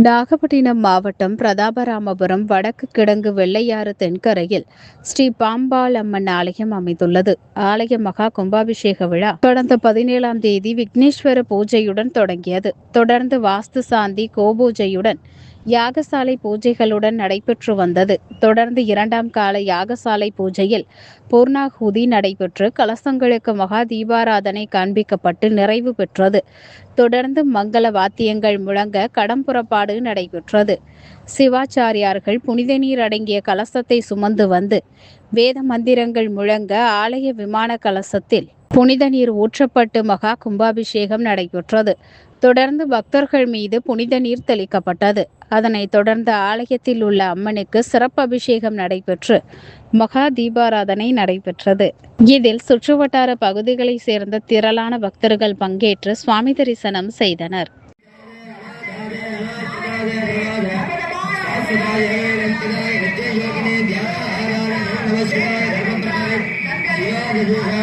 நாகப்பட்டினம் மாவட்டம் பிரதாபராமபுரம் வடக்கு கிடங்கு வெள்ளையாறு தென்கரையில் ஸ்ரீ பாம்பாள் அம்மன் ஆலயம் அமைந்துள்ளது. ஆலய மகா கும்பாபிஷேக விழா கடந்த 17ஆம் தேதி விக்னேஸ்வர பூஜையுடன் தொடங்கியது. தொடர்ந்து வாஸ்து சாந்தி கோபூஜையுடன் யாகசாலை பூஜைகளுடன் நடைபெற்று வந்தது. தொடர்ந்து 2ஆம் கால யாகசாலை பூஜையில் பூர்ணாகுதி நடைபெற்று கலசங்களுக்கு மகா தீபாராதனை காண்பிக்கப்பட்டு நிறைவு பெற்றது. தொடர்ந்து மங்கள வாத்தியங்கள் முழங்க கடம்புறப்பாடு நடைபெற்றது. சிவாச்சாரியார்கள் புனித நீர் அடங்கிய கலசத்தை சுமந்து வந்து வேத மந்திரங்கள் முழங்க ஆலய விமான கலசத்தில் புனித நீர் ஊற்றப்பட்டு மகா கும்பாபிஷேகம் நடைபெற்றது. தொடர்ந்து பக்தர்கள் மீது புனித நீர் தெளிக்கப்பட்டது. அதனைத் தொடர்ந்து ஆலயத்தில் உள்ள அம்மனுக்கு சிறப்பு அபிஷேகம் நடைபெற்று மகா தீபாராதனை நடைபெற்றது. இதில் சுற்றுவட்டார பகுதிகளைச் சேர்ந்த திரளான பக்தர்கள் பங்கேற்று சுவாமி தரிசனம் செய்தனர். Yeah.